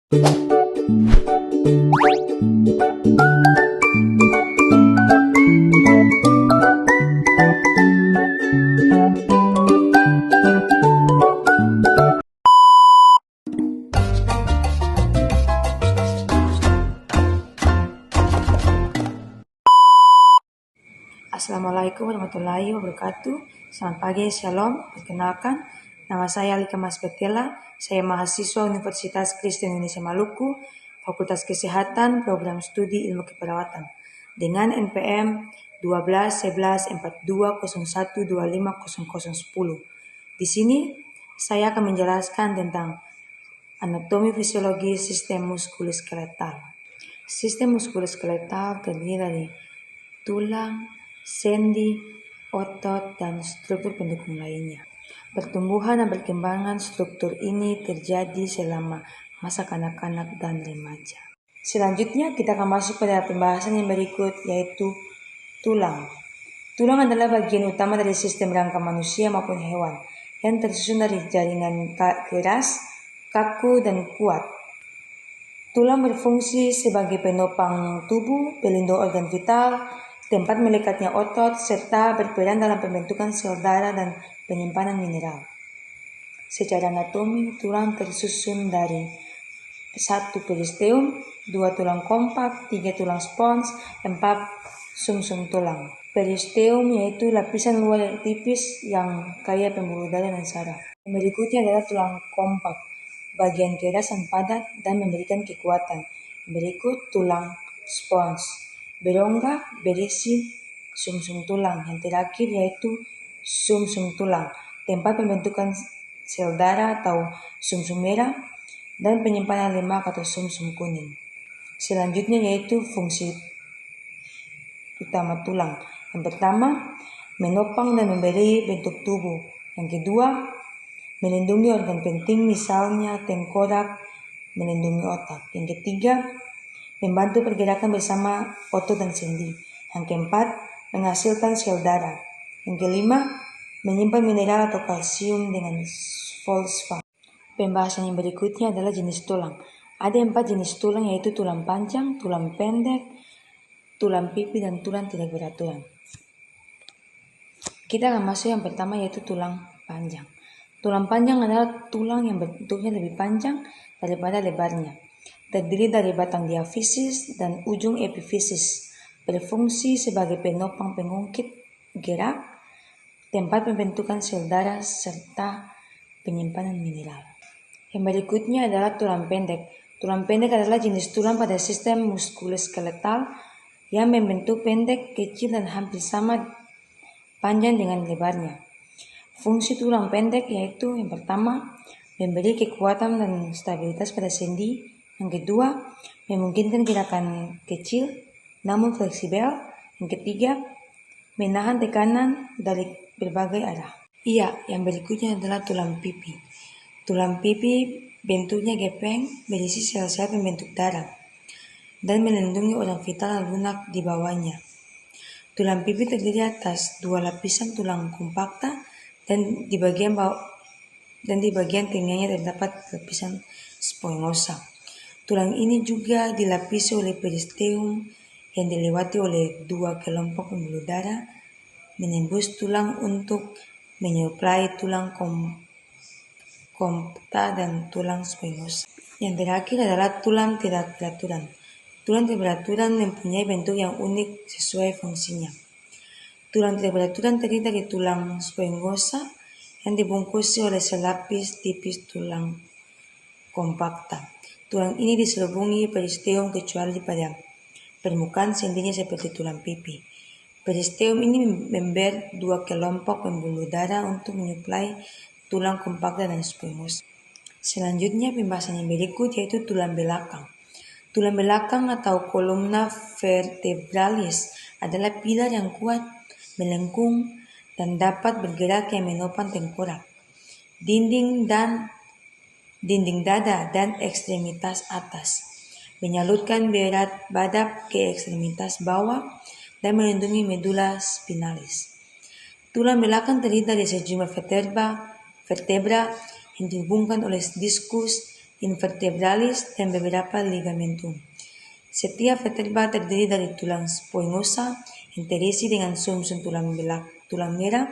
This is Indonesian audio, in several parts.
Assalamualaikum warahmatullahi wabarakatuh. Selamat pagi, shalom. Perkenalkan, nama saya Alika Mas Betela. Saya mahasiswa Universitas Kristen Indonesia Maluku, Fakultas Kesehatan, Program Studi Ilmu Keperawatan, dengan NPM 12 11 42 01 25 0010. Di sini saya akan menjelaskan tentang anatomi fisiologi sistem muskuloskeletal. Sistem muskuloskeletal terdiri dari tulang, sendi, otot, dan struktur pendukung lainnya. Pertumbuhan dan perkembangan struktur ini terjadi selama masa kanak-kanak dan remaja. Selanjutnya kita akan masuk pada pembahasan yang berikut, yaitu tulang. Tulang adalah bagian utama dari sistem rangka manusia maupun hewan yang tersusun dari jaringan keras, kaku, dan kuat. Tulang berfungsi sebagai penopang tubuh, pelindung organ vital, tempat melekatnya otot, serta berperan dalam pembentukan sel darah dan penyimpanan mineral. Secara anatomi, tulang tersusun dari 1 peristeum, 2 tulang kompak, 3 tulang spons, 4 sumsum tulang. Peristeum yaitu lapisan luar yang tipis yang kaya pembuluh darah dan saraf. Berikutnya adalah tulang kompak, bagian keras dan padat dan memberikan kekuatan. Berikut tulang spons, berongga berisi sumsum tulang. Yang terakhir yaitu sumsum tulang, tempat pembentukan sel darah atau sumsum merah dan penyimpanan lemak atau sumsum kuning. Selanjutnya yaitu fungsi utama tulang. Yang pertama, menopang dan memberi bentuk tubuh. Yang kedua, melindungi organ penting misalnya tengkorak, melindungi otak. Yang ketiga, membantu pergerakan bersama otot dan sendi. Yang keempat, menghasilkan sel darah. Yang kelima, menyimpan mineral atau kalsium dengan fosfat. Pembahasan yang berikutnya adalah jenis tulang. Ada 4 jenis tulang, yaitu tulang panjang, tulang pendek, tulang pipi, dan tulang tidak beraturan. Kita akan masuk yang pertama, yaitu tulang panjang. Tulang panjang adalah tulang yang bentuknya lebih panjang daripada lebarnya. Terdiri dari batang diafisis dan ujung epifisis. Berfungsi sebagai penopang pengungkit gerak, tempat pembentukan sel darah, serta penyimpanan mineral. Yang berikutnya adalah tulang pendek. Tulang pendek adalah jenis tulang pada sistem muskuloskeletal yang membentuk pendek, kecil, dan hampir sama panjang dengan lebarnya. Fungsi tulang pendek yaitu yang pertama, memberi kekuatan dan stabilitas pada sendi. Yang kedua, memungkinkan gerakan kecil namun fleksibel. Yang ketiga, menahan tekanan dari berbagai arah. Yang berikutnya adalah tulang pipi. Tulang pipi bentuknya gepeng, berisi sel-sel pembentuk darah, dan melindungi organ vital dan lunak di bawahnya. Tulang pipi terdiri atas 2 lapisan tulang kompakta dan di bagian tengahnya terdapat lapisan spongosa. Tulang ini juga dilapisi oleh peristeum yang dilewati oleh 2 kelompok pembuluh darah menembus tulang untuk menyuplai tulang kompakta dan tulang spongosa. Yang terakhir adalah tulang tidak beraturan. Tulang tidak beraturan mempunyai bentuk yang unik sesuai fungsinya. Tulang tidak beraturan terdiri dari tulang spongosa yang dibungkusi oleh selapis tipis tulang kompakta. Tulang ini diselubungi peristeum kecuali pada permukaan sendinya seperti tulang pipi. Peristeum ini memberi 2 kelompok pembuluh darah untuk menyuplai tulang kompakta dan spongosa. Selanjutnya pembahasan yang berikut yaitu tulang belakang. Tulang belakang atau kolumna vertebralis adalah pilar yang kuat, melengkung, dan dapat bergerak yang menopang tengkorak, dinding dada dan ekstremitas atas, menyalurkan berat badan ke ekstremitas bawah, dan melindungi medula spinalis. Tulang belakang terdiri dari sejumlah vertebra yang dihubungkan oleh diskus invertebralis, dan beberapa ligamentum. Setiap vertebra terdiri dari tulang spongosa yang terisi dengan sumsum tulang merah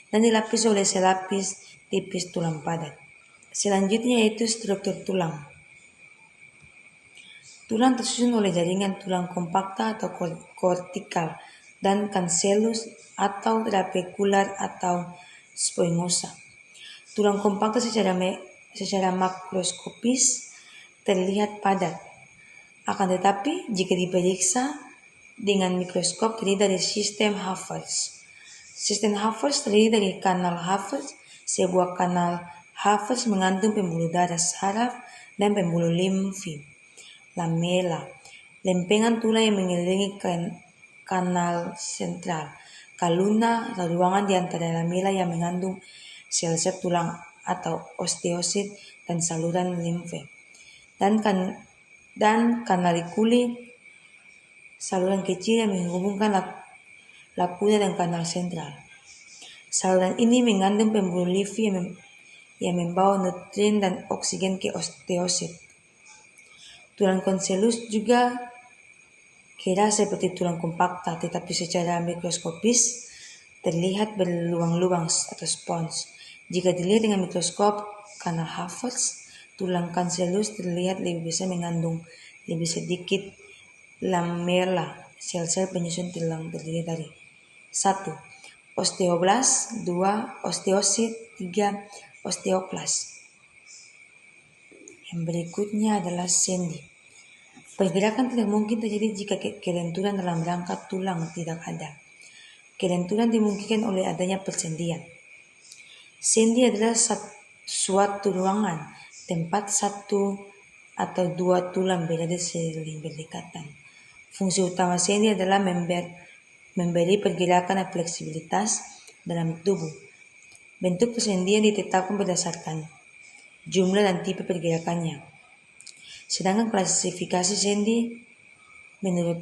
dan dilapisi oleh selapis tipis tulang padat. Selanjutnya yaitu struktur tulang. Tulang tersusun oleh jaringan tulang kompakta atau kortikal dan cancellus atau trabekular atau spongosa. Tulang kompakta secara makroskopis terlihat padat. Akan tetapi jika diperiksa dengan mikroskop terdiri dari sistem Haffers. Sistem Haffers terdiri dari kanal Haffers. Sebuah kanal Haffers mengandung pembuluh darah saraf dan pembuluh limfi. Lamela, lempengan tulang yang mengelilingi kanal sentral. Kaluna, ruangan di antara lamela yang mengandung sel-sel tulang atau osteosit dan saluran limfe. Dan canaliculi, saluran kecil yang menghubungkan lapula dan kanal sentral. Saluran ini mengandung pembuluh limfi yang membawa nutrien dan oksigen ke osteosit. Tulang cancellus juga keras seperti tulang kompakta, tetapi secara mikroskopis terlihat berlubang-lubang atau spons. Jika dilihat dengan mikroskop kanal Haffers, tulang cancellus terlihat lebih besar, mengandung lebih sedikit lamella. Sel-sel penyusun tulang terdiri dari 1. Osteoblast, 2. Osteosit, 3. Osteoklas. Yang berikutnya adalah sendi. Pergerakan tidak mungkin terjadi jika kelenturan dalam rangka tulang tidak ada. Kelenturan dimungkinkan oleh adanya persendian. Sendi adalah suatu ruangan, tempat satu atau dua tulang berada saling berdekatan. Fungsi utama sendi adalah memberi pergerakan dan fleksibilitas dalam tubuh. Bentuk persendian ditetapkan berdasarkan jumlah dan tipe pergerakannya. Sedangkan klasifikasi sendi menurut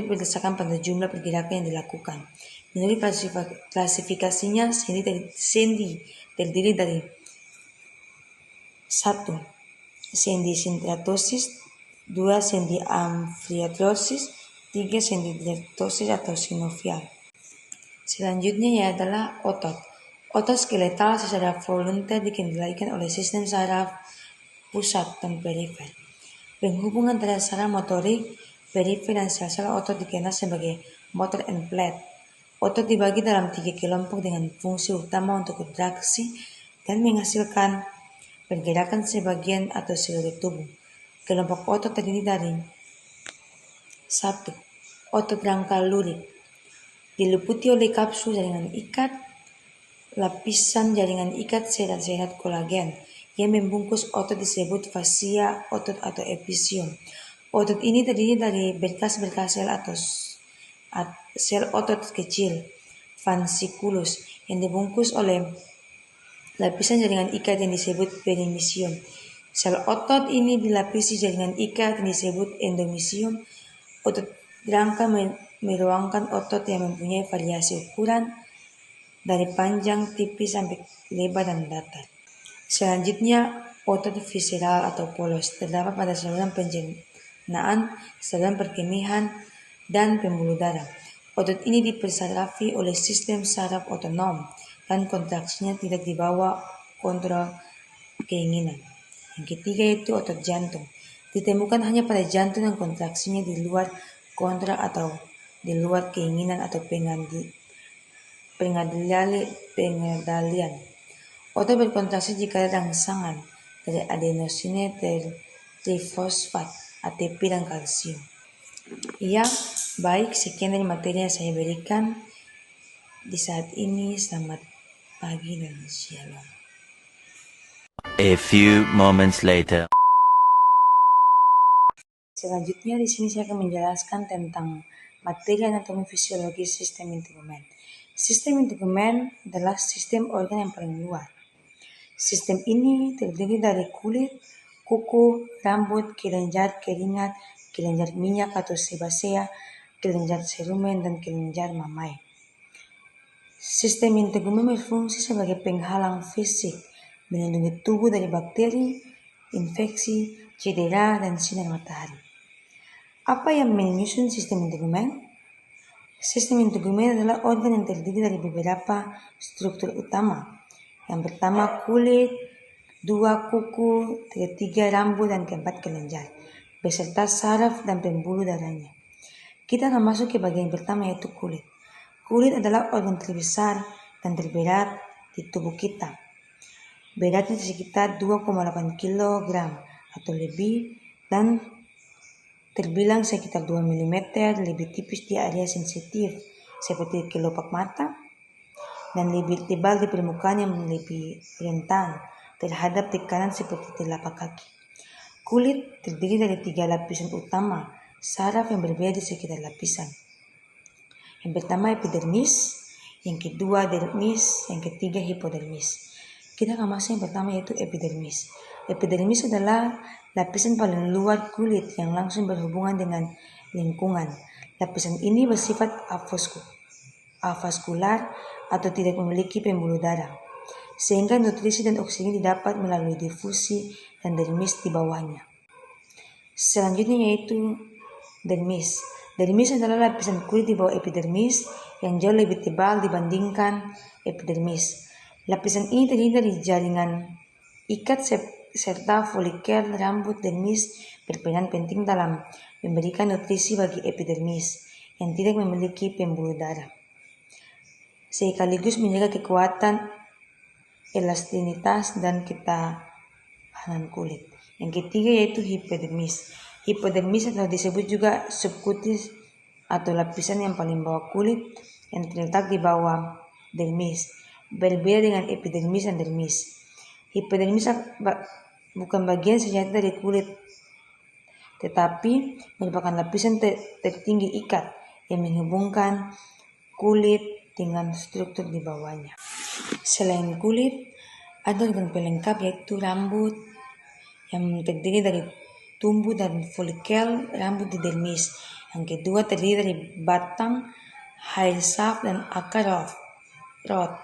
berdasarkan pada jumlah pergerakan yang dilakukan. Menurut klasifikasinya, sendi terdiri dari 1. Sendi syndratosis, 2. Sendi amfiotrosis, 3. Sendi diatosis atau sinovial. Selanjutnya adalah otot. Otot skeletal secara volunter dikendalikan oleh sistem saraf pusat dan perifer. Penghubung antara saraf motorik, perifer dan sel-sel otot dikenal sebagai motor end plate. Otot dibagi dalam 3 kelompok dengan fungsi utama untuk kontraksi dan menghasilkan pergerakan sebagian atau seluruh tubuh. Kelompok otot terdiri dari 1. Otot rangka lurik, diliputi oleh kapsul jaringan ikat, lapisan jaringan ikat serat-serat kolagen yang membungkus otot disebut fascia otot atau episium. Otot ini terdiri dari berkas-berkas sel otot kecil, fasciculus, yang dibungkus oleh lapisan jaringan ikat yang disebut perimysium. Sel otot ini dilapisi jaringan ikat yang disebut endomysium. Otot rangka meruangkan otot yang mempunyai variasi ukuran dari panjang, tipis, sampai lebar dan datar. Selanjutnya, otot visceral atau polos terdapat pada saluran pencernaan, saluran perkemihan, dan pembuluh darah. Otot ini dipersarafi oleh sistem saraf otonom dan kontraksinya tidak dibawa kontrol keinginan. Yang ketiga yaitu otot jantung. Ditemukan hanya pada jantung dan kontraksinya di luar kontrol atau di luar keinginan atau pengendalian. Otot berkontraksi jika ada rangsangan dari adenosine trifosfat, ATP, dan kalsium. Ya, baik, sekian dari materi yang saya berikan di saat ini. Selamat pagi dan shalom. A few moments later. Selanjutnya di sini saya akan menjelaskan tentang materi anatomi fisiologi sistem integumen. Sistem integumen adalah sistem organ yang paling luas. Sistem ini terdiri dari kulit, kuku, rambut, kelenjar keringat, kelenjar minyak atau sebasea, kelenjar serumen, dan kelenjar mamai. Sistem integumen berfungsi sebagai penghalang fisik, melindungi tubuh dari bakteri, infeksi, cedera, dan sinar matahari. Apa yang menyusun sistem integumen? Sistem integumen adalah organ yang terdiri dari beberapa struktur utama. Yang pertama kulit, 2 kuku, 3 rambut, dan 4 kelenjar, beserta saraf dan pembuluh darahnya. Kita akan masuk ke bagian pertama yaitu kulit. Kulit adalah organ terbesar dan terberat di tubuh kita. Beratnya sekitar 2,8 kg atau lebih dan terbilang sekitar 2 mm lebih tipis di area sensitif seperti kelopak mata dan lebih tebal di permukaan yang lebih rentan terhadap tekanan seperti telapak kaki. Kulit terdiri dari 3 lapisan utama, saraf yang berbeda di sekitar lapisan. Yang pertama epidermis, yang kedua dermis, yang ketiga hipodermis. Kita akan masuk yang pertama yaitu epidermis. Epidermis adalah lapisan paling luar kulit yang langsung berhubungan dengan lingkungan. Lapisan ini bersifat avaskular atau tidak memiliki pembuluh darah, sehingga nutrisi dan oksigen didapat melalui difusi dan dermis di bawahnya. Selanjutnya yaitu dermis. Dermis adalah lapisan kulit di bawah epidermis yang jauh lebih tebal dibandingkan epidermis. Lapisan ini terdiri dari jaringan ikat serta folikel rambut. Dermis berperan penting dalam memberikan nutrisi bagi epidermis yang tidak memiliki pembuluh darah, sekaligus menjaga kekuatan, elastinitas, dan ketahanan kulit. Yang ketiga yaitu hipodermis. Hipodermis atau disebut juga subkutis atau lapisan yang paling bawah kulit yang terletak di bawah dermis. Berbeda dengan epidermis dan dermis. Hipodermis bukan bagian sejati dari kulit, tetapi merupakan lapisan tertinggi ikat yang menghubungkan kulit dengan struktur di bawahnya. Selain kulit, ada organ pelengkap yaitu rambut yang terdiri dari tumbuh dan folikel rambut di dermis. Yang kedua terdiri dari batang, hair shaft, dan akar rod.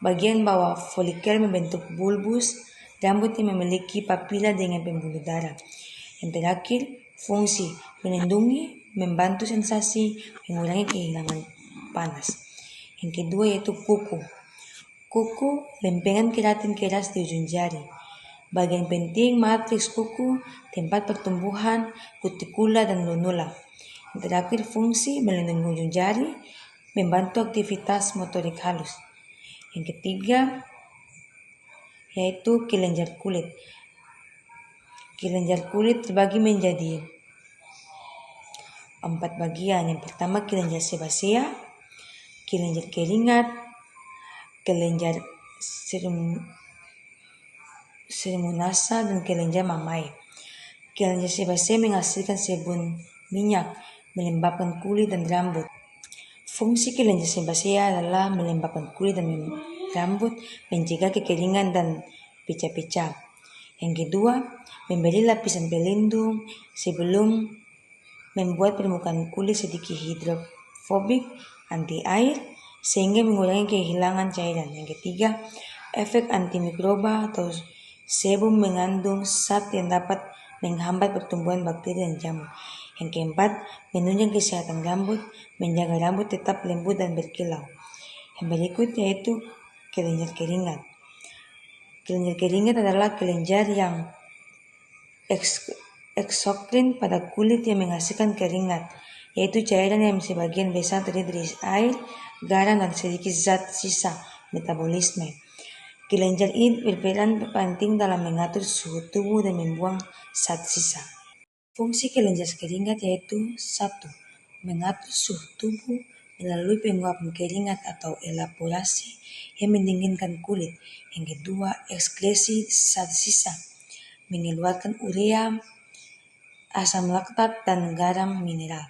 Bagian bawah folikel membentuk bulbus rambut yang memiliki papila dengan pembuluh darah. Yang terakhir, fungsi melindungi, membantu sensasi, mengurangi kehilangan panas. Yang kedua yaitu kuku. Kuku, lempengan keratin keras di ujung jari. Bagian penting matriks kuku, tempat pertumbuhan kutikula dan lunula. Yang terakhir fungsi melindungi ujung jari, membantu aktivitas motorik halus. Yang ketiga yaitu kelenjar kulit. Kelenjar kulit terbagi menjadi 4 bagian. Yang pertama kelenjar sebasea, kelenjar keringat, kelenjar serumunasa, dan kelenjar mamai. Kelenjar sebasea menghasilkan sebum minyak, melembabkan kulit dan rambut. Fungsi kelenjar sebasea adalah melembabkan kulit dan rambut, mencegah kekeringan dan pecah-pecah. Yang kedua, memberi lapisan pelindung sebelum membuat permukaan kulit sedikit hidrofobik, anti air, sehingga mengurangi kehilangan cairan. Yang ketiga, efek antimikroba atau sebum mengandung zat yang dapat menghambat pertumbuhan bakteri dan jamur. Yang keempat, menunjang kesehatan rambut, menjaga rambut tetap lembut dan berkilau. Yang berikut yaitu kelenjar keringat. Kelenjar keringat adalah kelenjar yang eksokrin pada kulit yang menghasilkan keringat, yaitu cairan yang sebagian besar terdiri dari air, garam, dan sedikit zat sisa metabolisme. Kelenjar ini berperan penting dalam mengatur suhu tubuh dan membuang zat sisa. Fungsi kelenjar keringat yaitu 1. Mengatur suhu tubuh melalui penguapan keringat atau elaborasi yang mendinginkan kulit. Yang kedua, ekskresi zat sisa, mengeluarkan urea, asam laktat, dan garam mineral.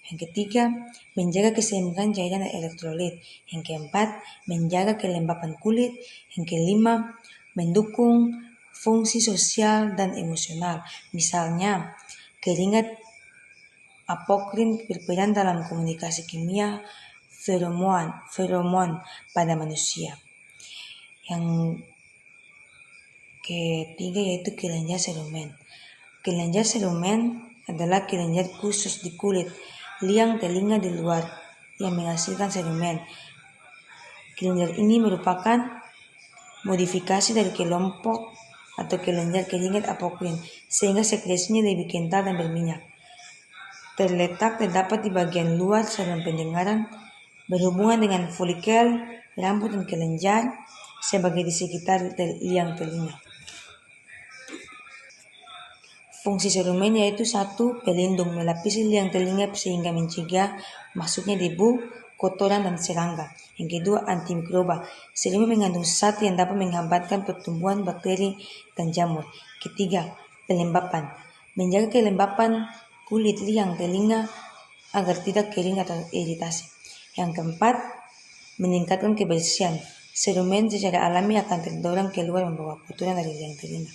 Yang ketiga, menjaga keseimbangan cairan dan elektrolit. Yang keempat, menjaga kelembapan kulit. Yang kelima, mendukung fungsi sosial dan emosional. Misalnya, keringat apokrin berperan dalam komunikasi kimia feromon pada manusia. Yang ketiga yaitu kelenjar selumen. Kelenjar selumen adalah kelenjar khusus di kulit, liang telinga di luar yang menghasilkan selumen. Kelenjar ini merupakan modifikasi dari kelompok atau kelenjar keringat apokrin, sehingga sekresinya lebih kental dan berminyak. Terdapat di bagian luar saluran pendengaran, berhubungan dengan folikel rambut dan kelenjar sebagai di sekitar liang telinga. Fungsi selumen yaitu 1. Pelindung, melapisi liang telinga sehingga mencegah masuknya debu, kotoran, dan serangga. Yang kedua, antimikroba. Selumen mengandung zat yang dapat menghambatkan pertumbuhan bakteri dan jamur. Ketiga, pelembapan, menjaga kelembapan kulit liang telinga agar tidak kering atau iritasi. Yang keempat, meningkatkan kebersihan. Selumen secara alami akan terdorong keluar membawa kotoran dari liang telinga.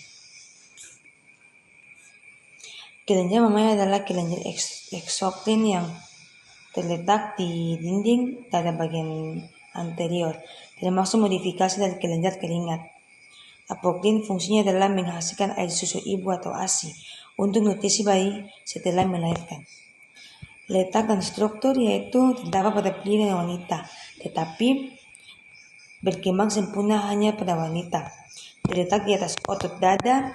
Kelenjar mammalia adalah kelenjar eksokrin yang terletak di dinding dada bagian anterior, termasuk modifikasi dari kelenjar keringat. Apokrin fungsinya adalah menghasilkan air susu ibu atau ASI untuk nutrisi bayi setelah melahirkan. Letak dan struktur yaitu terdapat pada pria dan wanita, tetapi berkembang sempurna hanya pada wanita. Terletak di atas otot dada,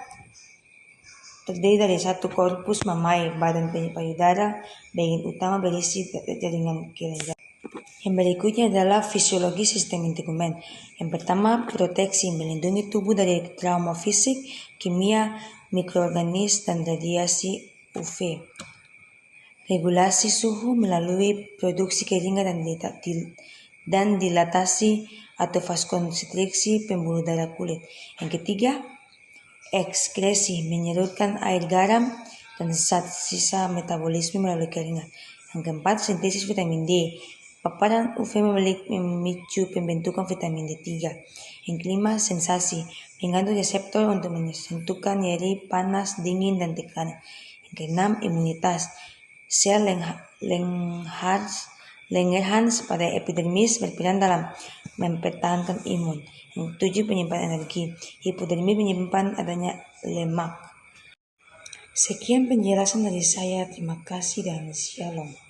terdiri dari satu korpus mamae, badan payudara, bagian utama berisi jaringan kelenjar. Yang berikutnya adalah fisiologi sistem integumen. Yang pertama, proteksi, melindungi tubuh dari trauma fisik, kimia, mikroorganisme, dan radiasi UV. Regulasi suhu melalui produksi keringat dan dilatasi atau vaskokonstriksi pembuluh darah kulit. Yang ketiga, ekskresi, menyerutkan air garam dan zat sisa metabolisme melalui keringat. Yang keempat, sintesis vitamin D. Paparan UV memicu pembentukan vitamin D3. Yang kelima, sensasi, mengandung reseptor untuk menentukan nyeri, panas, dingin, dan tekanan. Yang keenam, imunitas. Sel Langerhans pada epidermis berperan dalam mempertahankan imun. Yang ketujuh, penyimpanan energi. Hipodermis menyimpan adanya lemak. Sekian penjelasan dari saya. Terima kasih dan shalom.